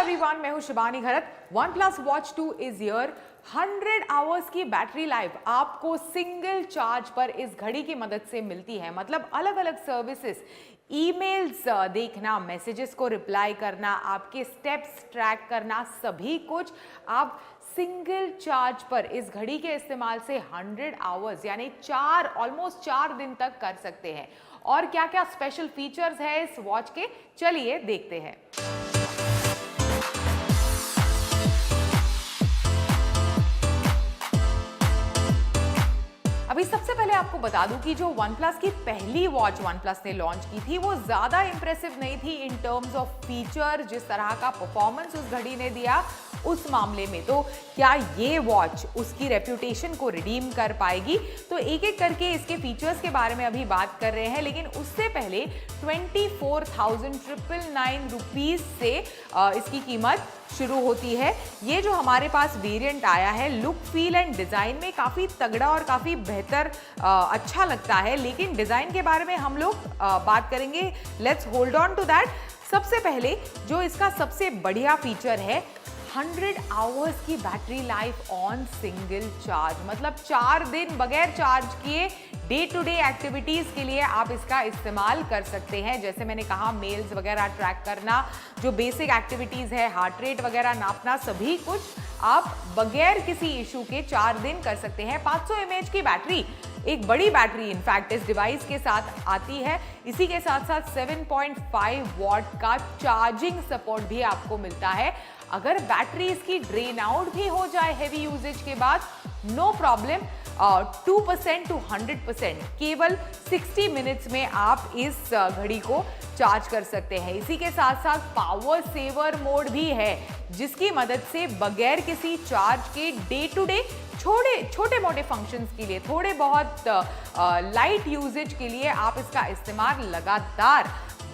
Everyone, मैं हूं शिबानी घरत। OnePlus Watch 2 is here. 100 hours की बैटरी लाइफ आपको सिंगल चार्ज पर इस घड़ी की मदद से मिलती है। मतलब अलग अलग सर्विसेज, ईमेल्स देखना, मैसेजेस को रिप्लाई करना, आपके स्टेप्स ट्रैक करना, सभी कुछ आप सिंगल चार्ज पर इस घड़ी के इस्तेमाल से 100 आवर्स यानी ऑलमोस्ट 4 दिन तक कर सकते हैं। और क्या क्या स्पेशल फीचर्स है इस वॉच के, चलिए देखते हैं। अभी सबसे पहले आपको बता दूं कि जो OnePlus की पहली वॉच OnePlus ने लॉन्च की थी वो ज्यादा इंप्रेसिव नहीं थी इन टर्म्स ऑफ फीचर। जिस तरह का परफॉर्मेंस उस घड़ी ने दिया उस मामले में, तो क्या ये वॉच उसकी रेप्यूटेशन को रिडीम कर पाएगी? तो एक एक करके इसके फीचर्स के बारे में अभी बात कर रहे हैं, लेकिन उससे पहले 24,999 रुपीज से इसकी कीमत शुरू होती है। ये जो हमारे पास वेरिएंट आया है, लुक, फील एंड डिजाइन में काफी तगड़ा और काफी बेहतर अच्छा लगता है, लेकिन डिजाइन के बारे में हम लोग बात करेंगे। Let's hold on to that. सबसे पहले जो इसका सबसे बढ़िया फीचर है, 100 आवर्स की battery life on single charge. मतलब 4 दिन बगैर चार्ज किए डे टू डे एक्टिविटीज के लिए आप इसका इस्तेमाल कर सकते हैं। जैसे मैंने कहा, मेल्स वगैरह ट्रैक करना, जो बेसिक एक्टिविटीज है, हार्ट रेट वगैरह नापना, सभी कुछ आप बगैर किसी इशू के 4 दिन कर सकते हैं। 500 mAh की बैटरी, एक बड़ी बैटरी इनफैक्ट इस डिवाइस के साथ आती है। इसी के साथ साथ 7.5 वॉट का चार्जिंग सपोर्ट भी आपको मिलता है। अगर बैटरी इसकी ड्रेन आउट भी हो जाए हेवी यूजेज के बाद, नो प्रॉब्लम, 2% to 100% केवल 60 मिनट्स में आप इस घड़ी को चार्ज कर सकते हैं। इसी के साथ साथ पावर सेवर मोड भी है, जिसकी मदद से बगैर किसी चार्ज के डे टू डे छोटे मोटे फंक्शंस के लिए, थोड़े बहुत लाइट यूजेज के लिए आप इसका इस्तेमाल लगातार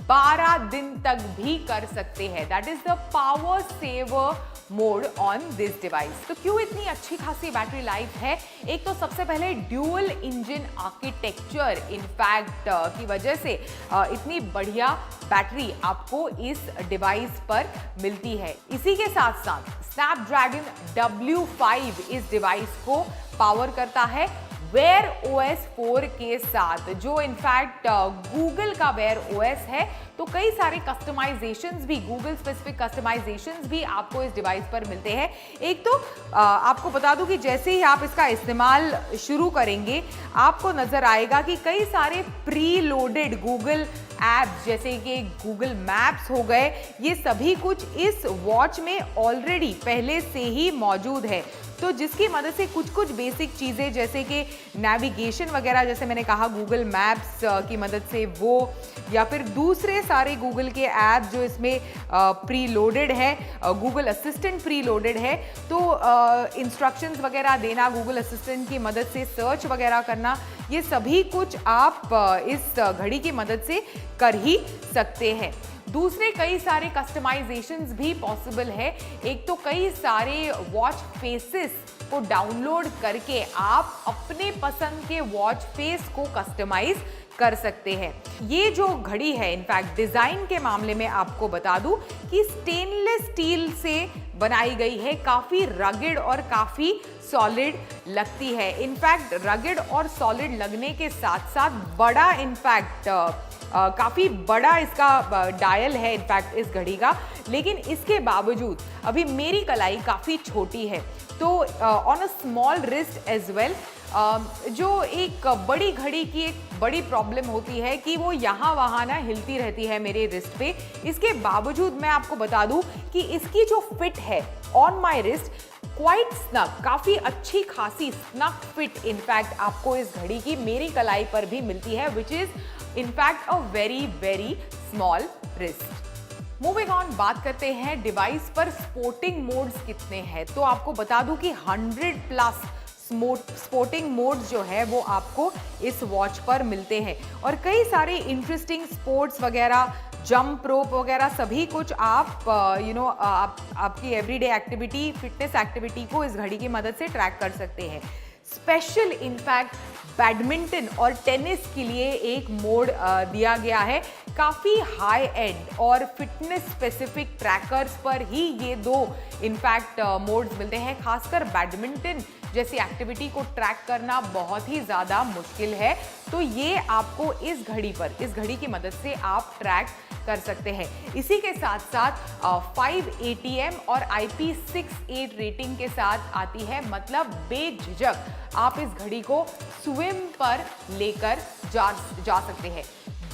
12 दिन तक भी कर सकते हैं। That is the power saver mode on this device. तो क्यों इतनी अच्छी खासी बैटरी लाइफ है? एक तो सबसे पहले ड्यूअल इंजन आर्किटेक्चर इनफैक्ट की वजह से इतनी बढ़िया बैटरी आपको इस डिवाइस पर मिलती है। इसी के साथ साथ स्नैपड्रैगन W5 इस डिवाइस को पावर करता है Wear OS 4 के साथ, जो इनफैक्ट गूगल का Wear OS है। तो कई सारे कस्टमाइजेशंस भी, गूगल स्पेसिफिक कस्टमाइजेशंस भी आपको इस डिवाइस पर मिलते हैं। एक तो आपको बता दूं कि जैसे ही आप इसका इस्तेमाल शुरू करेंगे, आपको नजर आएगा कि कई सारे प्री लोडेड गूगल ऐप्स जैसे कि गूगल मैप्स हो गए, ये सभी कुछ इस वॉच में ऑलरेडी पहले से ही मौजूद है। तो जिसकी मदद से कुछ बेसिक चीज़ें जैसे कि नेविगेशन वगैरह, जैसे मैंने कहा गूगल मैप्स की मदद से वो, या फिर दूसरे सारे गूगल के ऐप जो इसमें प्री लोडेड है, गूगल असिस्टेंट प्री लोडेड है, तो इंस्ट्रक्शंस वगैरह देना, गूगल असिस्टेंट की मदद से सर्च वगैरह करना, ये सभी कुछ आप इस घड़ी की मदद से कर ही सकते हैं। दूसरे कई सारे कस्टमाइजेशंस भी पॉसिबल है। एक तो कई सारे वॉच फेसेस को डाउनलोड करके आप अपने पसंद के वॉच फेस को कस्टमाइज कर सकते हैं। ये जो घड़ी है, इनफैक्ट डिजाइन के मामले में आपको बता दूं कि स्टेनलेस स्टील से बनाई गई है, काफी रगेड और काफी सॉलिड लगती है। इनफैक्ट रगेड और सॉलिड लगने के साथ साथ बड़ा, इनफैक्ट काफ़ी बड़ा इसका डायल है इनफैक्ट इस घड़ी का, लेकिन इसके बावजूद अभी मेरी कलाई काफ़ी छोटी है, तो on a small wrist as well, जो एक बड़ी घड़ी की एक बड़ी प्रॉब्लम होती है कि वो यहाँ वहाँ ना हिलती रहती है मेरे रिस्ट पे। इसके बावजूद मैं आपको बता दूं कि इसकी जो फिट है on my wrist, quite snug, काफ़ी अच्छी खासी स्नग फिट इनफैक्ट आपको इस घड़ी की मेरी कलाई पर भी मिलती है, which is in fact a very very small wrist. Moving on, बात करते हैं डिवाइस पर स्पोर्टिंग मोड्स कितने हैं। तो आपको बता दूं कि 100+ स्पोर्टिंग मोड्स जो है वो आपको इस वॉच पर मिलते हैं, और कई सारे इंटरेस्टिंग स्पोर्ट्स वगैरह, जंप रोप वगैरह सभी कुछ आप आपकी एवरीडे एक्टिविटी, फिटनेस एक्टिविटी को इस घड़ी की मदद से ट्रैक कर सकते हैं। स्पेशल इनफैक्ट बैडमिंटन और टेनिस के लिए एक मोड दिया गया है। काफ़ी हाई एंड और फिटनेस स्पेसिफिक ट्रैकर्स पर ही ये दो इनफैक्ट मोड्स मिलते हैं। खासकर बैडमिंटन जैसी एक्टिविटी को ट्रैक करना बहुत ही ज़्यादा मुश्किल है, तो ये आपको इस घड़ी की मदद से आप ट्रैक कर सकते हैं। इसी के साथ साथ 5 ATM और IP68 रेटिंग के साथ आती है, मतलब बेझिझक आप इस घड़ी को स्विम पर लेकर जा सकते हैं।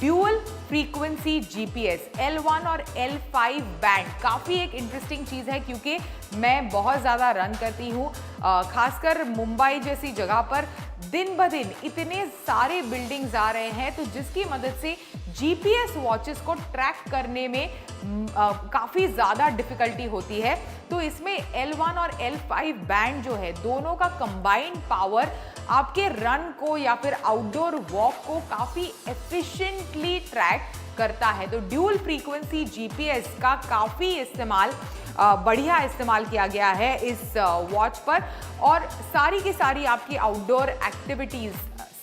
ड्यूअल फ्रीक्वेंसी जीपीएस L1 और L5 बैंड काफ़ी एक इंटरेस्टिंग चीज़ है, क्योंकि मैं बहुत ज़्यादा रन करती हूँ, खासकर मुंबई जैसी जगह पर दिन ब दिन इतने सारे बिल्डिंग्स आ रहे हैं, तो जिसकी मदद से जीपीएस वॉचेस को ट्रैक करने में काफ़ी ज़्यादा डिफिकल्टी होती है। तो इसमें L1 और L5 बैंड जो है, दोनों का कंबाइंड पावर आपके रन को या फिर आउटडोर वॉक को काफ़ी एफिशिएंटली ट्रैक करता है। तो ड्यूल फ्रीक्वेंसी जीपीएस का काफ़ी इस्तेमाल बढ़िया इस्तेमाल किया गया है इस वॉच पर, और सारी की सारी आपकी आउटडोर एक्टिविटीज़,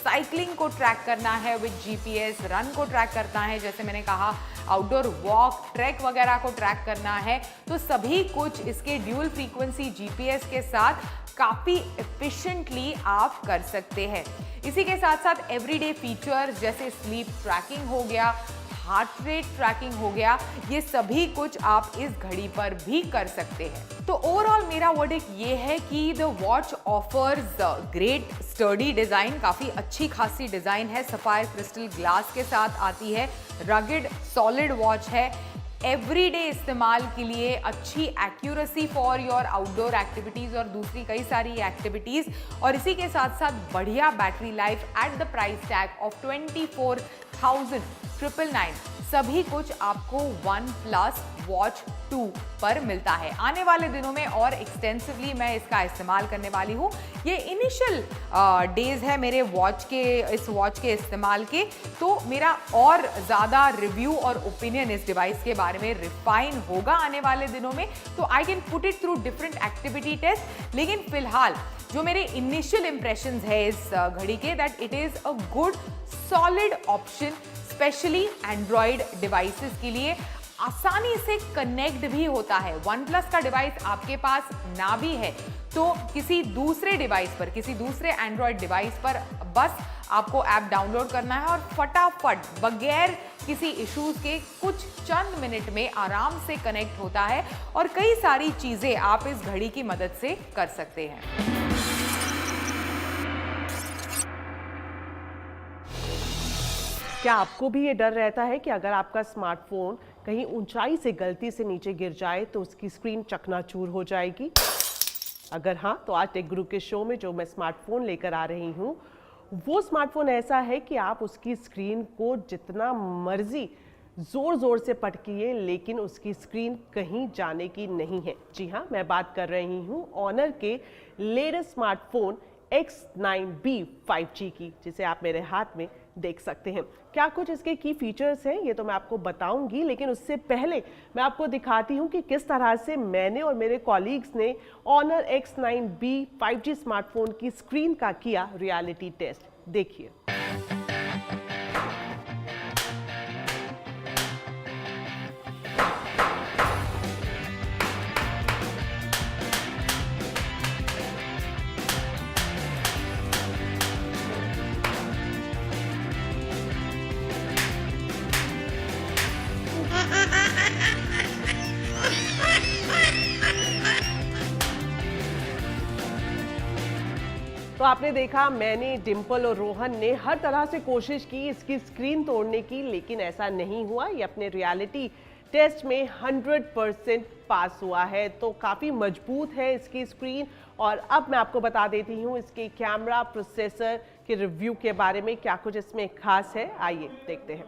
साइकिलिंग को ट्रैक करना है विद जीपीएस, रन को ट्रैक करना है, जैसे मैंने कहा आउटडोर वॉक, ट्रैक वगैरह को ट्रैक करना है, तो सभी कुछ इसके ड्यूल फ्रीक्वेंसी जीपीएस के साथ काफ़ी एफिशिएंटली आप कर सकते हैं। इसी के साथ साथ एवरीडे फीचर्स जैसे स्लीप ट्रैकिंग हो गया, हार्ट रेट ट्रैकिंग हो गया, ये सभी कुछ आप इस घड़ी पर भी कर सकते हैं। तो ओवरऑल मेरा वर्डिक्ट ये है कि the watch offers great sturdy design, काफी अच्छी खासी डिजाइन है, सफायर क्रिस्टल ग्लास के साथ आती है, रगेड सॉलिड वॉच है, एवरीडे इस्तेमाल के लिए अच्छी accuracy for your outdoor activities और दूसरी कई सारी एक्टिविटीज, और इसी के साथ साथ बढ़िया battery life at the price tag of 24,999। सभी कुछ आपको OnePlus Watch 2 पर मिलता है। आने वाले दिनों में और एक्सटेंसिवली मैं इसका इस्तेमाल करने वाली हूँ। ये इनिशियल डेज है मेरे इस वॉच के इस्तेमाल के, तो मेरा और ज़्यादा रिव्यू और ओपिनियन इस डिवाइस के बारे में रिफाइन होगा आने वाले दिनों में, तो I can put it through different activity test. लेकिन फिलहाल जो मेरे इनिशियल इंप्रेशंस है इस घड़ी के, that it is a good solid option, specially Android devices के लिए। आसानी से कनेक्ट भी होता है। OnePlus का डिवाइस आपके पास ना भी है तो किसी दूसरे डिवाइस पर, किसी दूसरे एंड्रॉयड डिवाइस पर बस आपको ऐप डाउनलोड करना है और फटाफट बगैर किसी इश्यूज के कुछ चंद मिनट में आराम से कनेक्ट होता है, और कई सारी चीजें आप इस घड़ी की मदद से कर सकते हैं। क्या आपको भी ये डर रहता है कि अगर आपका स्मार्टफोन कहीं ऊंचाई से गलती से नीचे गिर जाए तो उसकी स्क्रीन चकनाचूर हो जाएगी? अगर हाँ, तो आज टेक गुरु के शो में जो मैं स्मार्टफोन लेकर आ रही हूँ, वो स्मार्टफोन ऐसा है कि आप उसकी स्क्रीन को जितना मर्जी जोर जोर से पटकिए, लेकिन उसकी स्क्रीन कहीं जाने की नहीं है। जी हाँ, मैं बात कर रही हूँ ऑनर के लेटेस्ट स्मार्टफोन X9B 5G की, जिसे आप मेरे हाथ में देख सकते हैं। क्या कुछ इसके की फीचर्स हैं ये तो मैं आपको बताऊंगी, लेकिन उससे पहले मैं आपको दिखाती हूं कि किस तरह से मैंने और मेरे कॉलीग्स ने ऑनर X9B 5G स्मार्टफोन की स्क्रीन का किया रियलिटी टेस्ट। देखिए। तो आपने देखा, मैंने, डिम्पल और रोहन ने हर तरह से कोशिश की इसकी स्क्रीन तोड़ने की, लेकिन ऐसा नहीं हुआ। ये अपने रियलिटी टेस्ट में 100% पास हुआ है। तो काफ़ी मजबूत है इसकी स्क्रीन। और अब मैं आपको बता देती हूँ इसके कैमरा प्रोसेसर के रिव्यू के बारे में, क्या कुछ इसमें खास है। आइए देखते हैं।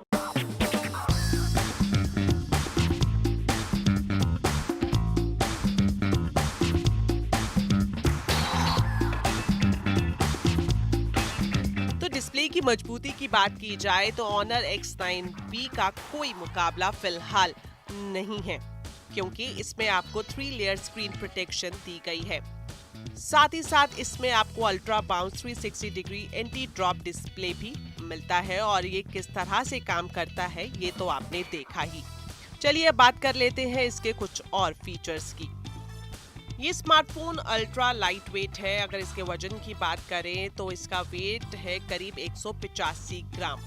डिस्प्ले की मजबूती की बात की जाए तो ऑनर X9B का कोई मुकाबला फिलहाल नहीं है, क्योंकि इसमें आपको 3 लेयर स्क्रीन प्रोटेक्शन दी गई है। साथ ही साथ इसमें आपको ultra bounce 360 degree anti drop display भी मिलता है और ये किस तरह से काम करता है ये तो आपने देखा ही। चलिए बात कर लेते हैं इसके कुछ और फीचर्स की। ये स्मार्टफोन अल्ट्रा लाइट वेट है। अगर इसके वजन की बात करें तो इसका वेट है करीब 185 ग्राम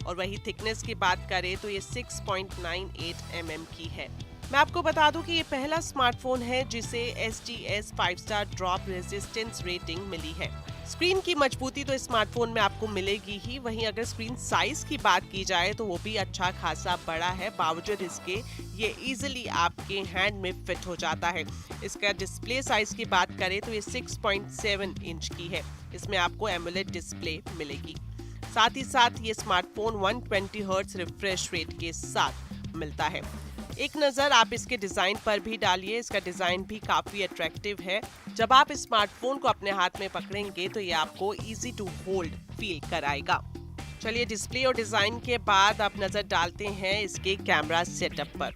और वही थिकनेस की बात करें तो ये 6.98 mm की है। मैं आपको बता दूं कि ये पहला स्मार्टफोन है जिसे SGS 5 star drop resistance rating मिली है। स्क्रीन की मजबूती तो स्मार्टफोन में आपको मिलेगी ही, वहीं अगर स्क्रीन साइज की बात की जाए तो वो भी अच्छा खासा बड़ा है। बावजूद इसके ये इजीली आपके हैंड में फिट हो जाता है। इसका डिस्प्ले साइज की बात करें तो ये 6.7 इंच की है। इसमें आपको एमोलेड डिस्प्ले मिलेगी। साथ ही साथ ये स्मार्टफोन 120 हर्ट्ज रिफ्रेश रेट के साथ मिलता है। एक नज़र आप इसके डिज़ाइन पर भी डालिए। इसका डिज़ाइन भी काफ़ी अट्रैक्टिव है। जब आप इस स्मार्टफोन को अपने हाथ में पकड़ेंगे तो ये आपको इजी टू होल्ड फील कराएगा। चलिए डिस्प्ले और डिज़ाइन के बाद आप नज़र डालते हैं इसके कैमरा सेटअप पर।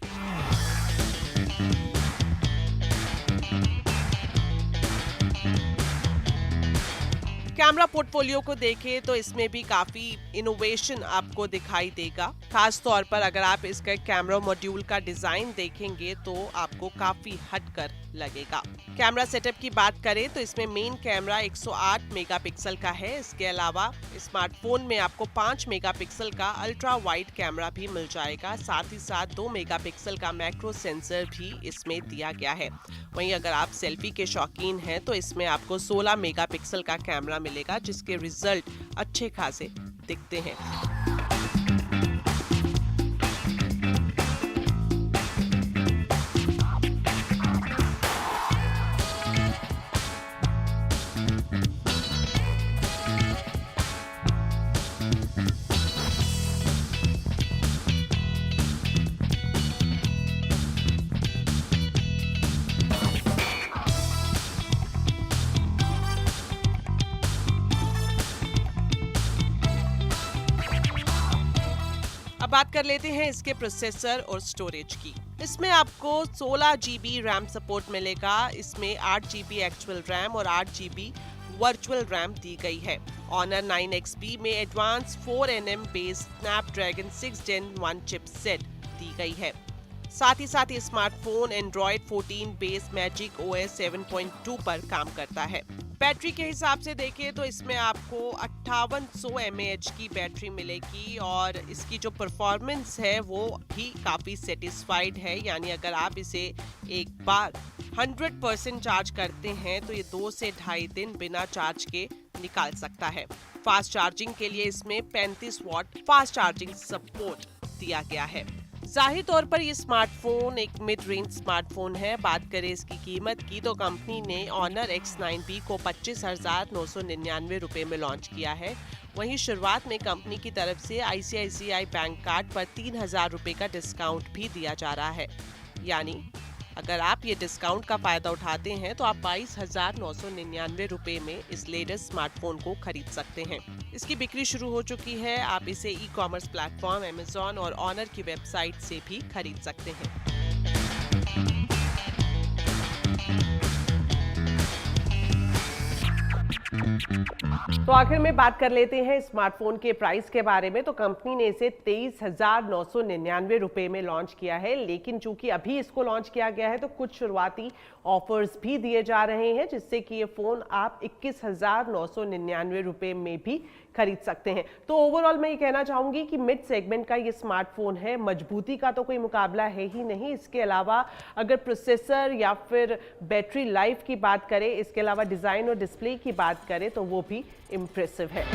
कैमरा पोर्टफोलियो को देखें तो इसमें भी काफी इनोवेशन आपको दिखाई देगा। खास तौर पर अगर आप इसका कैमरा मॉड्यूल का डिजाइन देखेंगे तो आपको काफी हटकर लगेगा। कैमरा सेटअप की बात करें तो इसमें मेन कैमरा 108 मेगापिक्सल का है। इसके अलावा स्मार्टफोन में आपको 5 मेगापिक्सल का अल्ट्रा वाइड कैमरा भी मिल जाएगा। साथ ही साथ 2 मेगापिक्सल का मैक्रो सेंसर भी इसमें दिया गया है। वहीं अगर आप सेल्फी के शौकीन हैं तो इसमें आपको 16 मेगापिक्सल का कैमरा मिलेगा, जिसके रिजल्ट अच्छे खासे दिखते हैं। अब बात कर लेते हैं इसके प्रोसेसर और स्टोरेज की। इसमें आपको 16 GB रैम सपोर्ट मिलेगा। इसमें 8 GB एक्चुअल रैम और 8 GB वर्चुअल रैम दी गई है। Honor 9XP में advance 4nm base Snapdragon 6 Gen 1 chipset दी गई है। साथ ही साथ ये smartphone Android 14 base magic OS 7.2 पर काम करता है। बैटरी के हिसाब से देखें तो इसमें आपको 5800 mAh की बैटरी मिलेगी और इसकी जो परफॉर्मेंस है वो भी काफ़ी सेटिस्फाइड है। यानी अगर आप इसे एक बार 100% चार्ज करते हैं तो ये 2 से ढाई दिन बिना चार्ज के निकाल सकता है। फास्ट चार्जिंग के लिए इसमें 35 वॉट फास्ट चार्जिंग सपोर्ट दिया गया है। जाहिर तौर पर ये स्मार्टफोन एक मिड रेंज स्मार्टफोन है। बात करें इसकी कीमत की तो कंपनी ने Honor X9P को 25,999 रुपए में लॉन्च किया है। वहीं शुरुआत में कंपनी की तरफ से ICICI बैंक कार्ड पर 3,000 रुपए का डिस्काउंट भी दिया जा रहा है। यानी अगर आप ये डिस्काउंट का फायदा उठाते हैं तो आप 22,999 रुपए में इस लेटेस्ट स्मार्टफोन को खरीद सकते हैं। इसकी बिक्री शुरू हो चुकी है। आप इसे ई-कॉमर्स प्लेटफॉर्म Amazon और Honor की वेबसाइट से भी खरीद सकते हैं। तो आखिर में बात कर लेते हैं स्मार्टफोन के प्राइस के बारे में। तो कंपनी ने इसे 23,999 रुपए में लॉन्च किया है, लेकिन चूंकि अभी इसको लॉन्च किया गया है तो कुछ शुरुआती ऑफर्स भी दिए जा रहे हैं, जिससे कि ये फोन आप 21,999 रुपए में भी खरीद सकते हैं। तो ओवरऑल मैं ये कहना चाहूंगी कि मिड सेगमेंट का ये स्मार्टफोन है। मजबूती का तो कोई मुकाबला है ही नहीं। इसके अलावा अगर प्रोसेसर या फिर बैटरी लाइफ की बात करें, इसके अलावा डिजाइन और डिस्प्ले की बात करें तो वो भी इम्प्रेसिव है।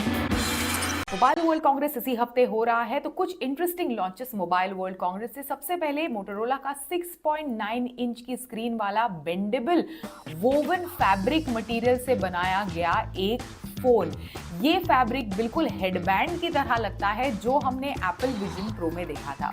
मोबाइल वर्ल्ड कांग्रेस इसी हफ्ते हो रहा है, तो कुछ interesting launches mobile world Congress से। सबसे पहले मोटोरोला का 6.9 इंच की स्क्रीन वाला बेंडेबल वोवन फैब्रिक मटेरियल से बनाया गया एक फोन। ये फैब्रिक बिल्कुल हेडबैंड की तरह लगता है जो हमने एप्पल विजन प्रो में देखा था।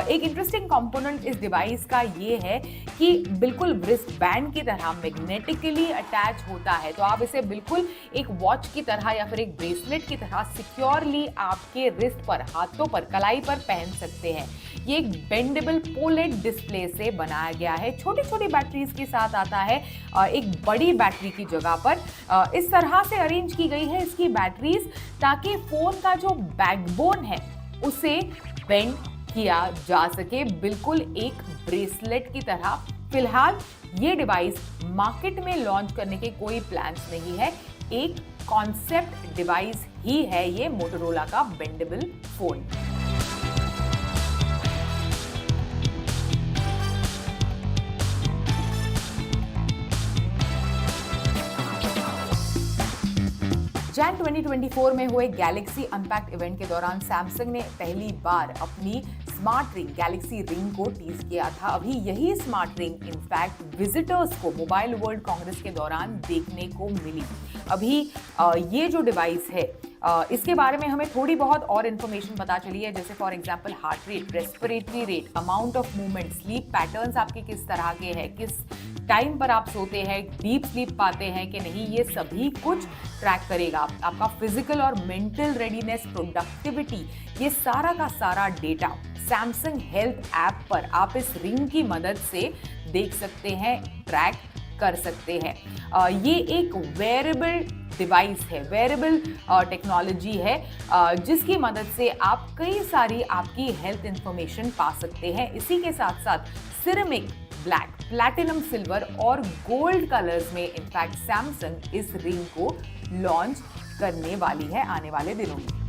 एक इंटरेस्टिंग कंपोनेंट इस डिवाइस का ये है कि बिल्कुल रिस्ट बैंड की तरह मैग्नेटिकली अटैच होता है। तो आप इसे बिल्कुल एक वॉच की तरह या फिर एक ब्रेसलेट की तरह सिक्योरली आपके रिस्ट पर, हाथों पर, कलाई पर पहन सकते हैं। ये एक बेंडेबल पोलेट डिस्प्ले से बनाया गया है। छोटी छोटी बैटरीज के साथ आता है, एक बड़ी बैटरी की जगह पर इस तरह से अरेंज की गई है इसकी बैटरीज, ताकि फोन का जो बैकबोन है उसे बेंड किया जा सके, बिल्कुल एक ब्रेसलेट की तरह। फिलहाल ये डिवाइस मार्केट में लॉन्च करने के कोई प्लान्स नहीं है, एक कॉन्सेप्ट डिवाइस ही है ये मोटोरोला का बेंडेबल फोन। जैन 2024 में हुए गैलेक्सी अनपैक्ड इवेंट के दौरान सैमसंग ने पहली बार अपनी स्मार्ट रिंग गैलेक्सी रिंग को टीज किया था। अभी यही स्मार्ट रिंग इनफैक्ट विजिटर्स को मोबाइल वर्ल्ड कांग्रेस के दौरान देखने को मिली। अभी ये जो डिवाइस है इसके बारे में हमें थोड़ी बहुत और इन्फॉर्मेशन पता चली है, जैसे for example heart rate, respiratory rate, amount of movement, sleep patterns आपके किस तरह के हैं, किस टाइम पर आप सोते हैं, डीप स्लीप पाते हैं कि नहीं, ये सभी कुछ ट्रैक करेगा। आपका फिजिकल और मेंटल रेडीनेस, प्रोडक्टिविटी, ये सारा का सारा डेटा सैमसंग हेल्थ ऐप पर आप इस रिंग की मदद से देख सकते हैं, ट्रैक कर सकते हैं। ये एक वेयरेबल डिवाइस है, वेयरेबल टेक्नोलॉजी है, जिसकी मदद से आप कई सारी आपकी हेल्थ इंफॉर्मेशन पा सकते हैं। इसी के साथ साथ सिरेमिक, ब्लैक, प्लैटिनम, सिल्वर और गोल्ड कलर्स में इनफैक्ट सैमसंग इस रिंग को लॉन्च करने वाली है आने वाले दिनों में।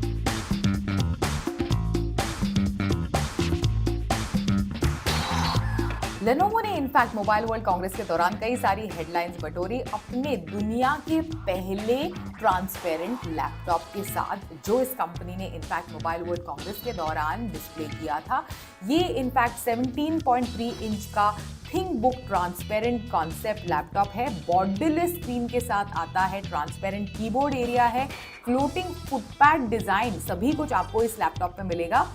लेनोवो ने इनफैक्ट मोबाइल वर्ल्ड कांग्रेस के दौरान कई सारी हेडलाइंस बटोरी अपने दुनिया के पहले ट्रांसपेरेंट लैपटॉप के साथ, जो इस कंपनी ने इनफैक्ट मोबाइल वर्ल्ड कांग्रेस के दौरान डिस्प्ले किया था। ये इनफैक्ट 17.3 इंच का think book transparent concept laptop है। बॉर्डरलेस स्क्रीन के साथ आता है, ट्रांसपेरेंट कीबोर्ड एरिया है, फ्लोटिंग फुटपैड डिजाइन, सभी कुछ आपको इस लैपटॉप में मिलेगा।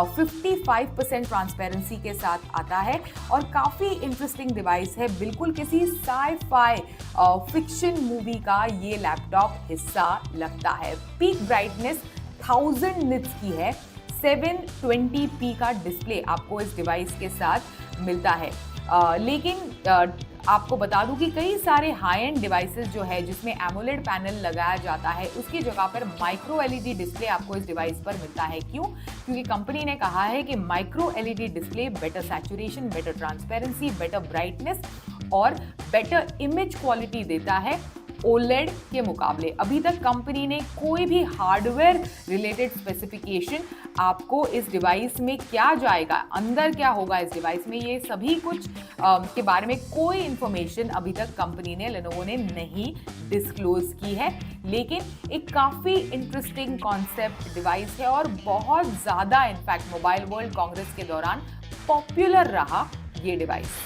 55% ट्रांसपेरेंसी के साथ आता है और काफ़ी इंटरेस्टिंग डिवाइस है, बिल्कुल किसी साई-फाई फिक्शन मूवी का ये लैपटॉप हिस्सा लगता है। पीक ब्राइटनेस 1000 निट्स की है, 720p का डिस्प्ले आपको इस डिवाइस के साथ मिलता है। लेकिन आपको बता दूं कि कई सारे हाई एंड डिवाइसेस जो है जिसमें एमोलेड पैनल लगाया जाता है, उसकी जगह पर माइक्रो एलईडी डिस्प्ले आपको इस डिवाइस पर मिलता है। क्यों? क्योंकि कंपनी ने कहा है कि micro LED display better saturation, better transparency, better brightness और बेटर इमेज क्वालिटी देता है ओलेड के मुकाबले। अभी तक कंपनी ने कोई भी हार्डवेयर रिलेटेड स्पेसिफिकेशन आपको इस डिवाइस में क्या जाएगा, अंदर क्या होगा इस डिवाइस में, ये सभी कुछ के बारे में कोई इंफॉर्मेशन अभी तक कंपनी ने, लेनोवो ने नहीं डिस्क्लोज की है। लेकिन एक काफ़ी इंटरेस्टिंग कॉन्सेप्ट डिवाइस है और बहुत ज़्यादा इनफैक्ट मोबाइल वर्ल्ड कांग्रेस के दौरान पॉपुलर रहा ये डिवाइस।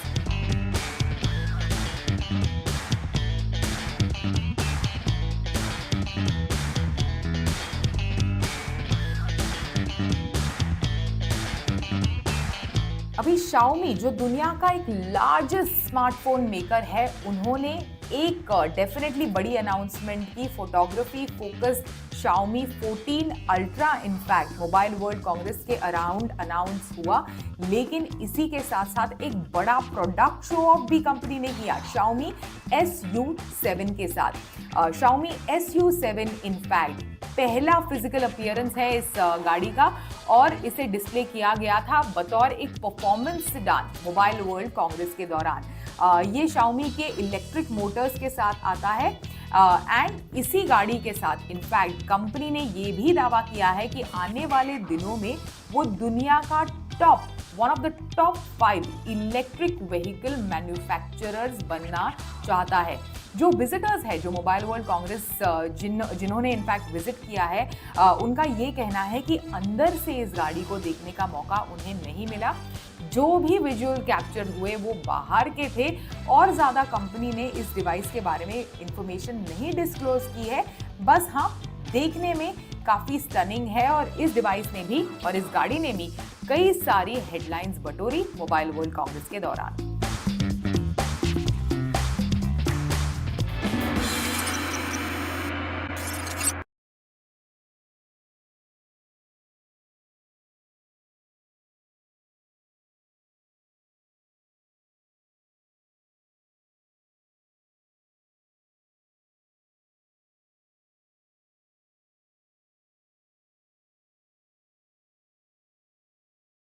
अभी Xiaomi जो दुनिया का एक लार्जेस्ट स्मार्टफोन मेकर है, उन्होंने एक डेफिनेटली बड़ी अनाउंसमेंट की। Photography focused Xiaomi 14 ultra in fact mobile world Congress के अराउंड अनाउंस हुआ, लेकिन इसी के साथ साथ एक बड़ा प्रोडक्ट शो ऑफ भी कंपनी ने किया Xiaomi SU7 के साथ। Xiaomi SU7 इनफैक्ट पहला फिजिकल अपीयरेंस है इस गाड़ी का और इसे डिस्प्ले किया गया था बतौर एक performance sedan mobile world Congress के दौरान। ये Xiaomi के इलेक्ट्रिक मोटर्स के साथ आता है एंड इसी गाड़ी के साथ इनफैक्ट कंपनी ने ये भी दावा किया है कि आने वाले दिनों में वो दुनिया का one of the top 5 electric vehicle manufacturers बनना चाहता है। जो विजिटर्स है, जो मोबाइल वर्ल्ड कांग्रेस जिन्होंने इनफैक्ट विजिट किया है, उनका ये कहना है कि अंदर से इस गाड़ी को देखने का मौका उन्हें नहीं मिला। जो भी विजुअल कैप्चर हुए वो बाहर के थे और ज़्यादा कंपनी ने इस डिवाइस के बारे में इंफॉर्मेशन नहीं डिस्क्लोज की है। बस हाँ, देखने में काफ़ी स्टनिंग है और इस डिवाइस ने भी और इस गाड़ी ने भी कई सारी हेडलाइंस बटोरी मोबाइल वर्ल्ड कांग्रेस के दौरान।